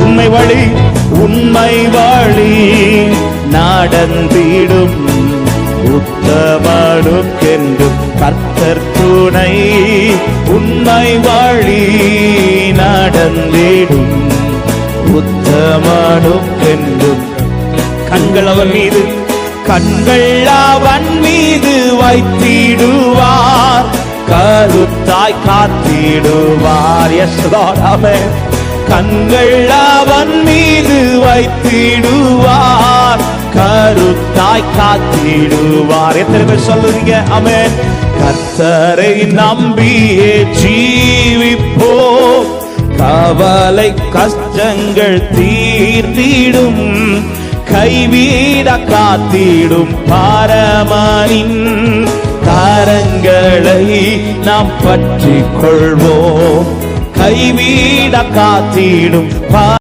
உண்மை வழி நடந்திடும் உத்தமனுக்கென்றும் கர்த்தர் துணை. உண்மை வழி நடந்திடும் உத்தமனுக்கென்றும். கண்கள் அவன் மீது வைத்திடுவார், கருத்தாய் காத்திடுவார். எஸ் லார்ட், ஆமென். கண்கள் அவன் மீது வைத்திடுவார், கருத்தாய் காத்திடுவார். எத்தனை பேர் சொல்லுவீங்க ஆமென்? கர்த்தரை நம்பியே ஜீவிப்போம், கவலை கஷ்டங்கள் தீர்த்திடும், கைவிட காத்திடும் பரமனின் கரங்களை நாம் பற்றிக் கொள்வோம். கைவிட காத்திடும்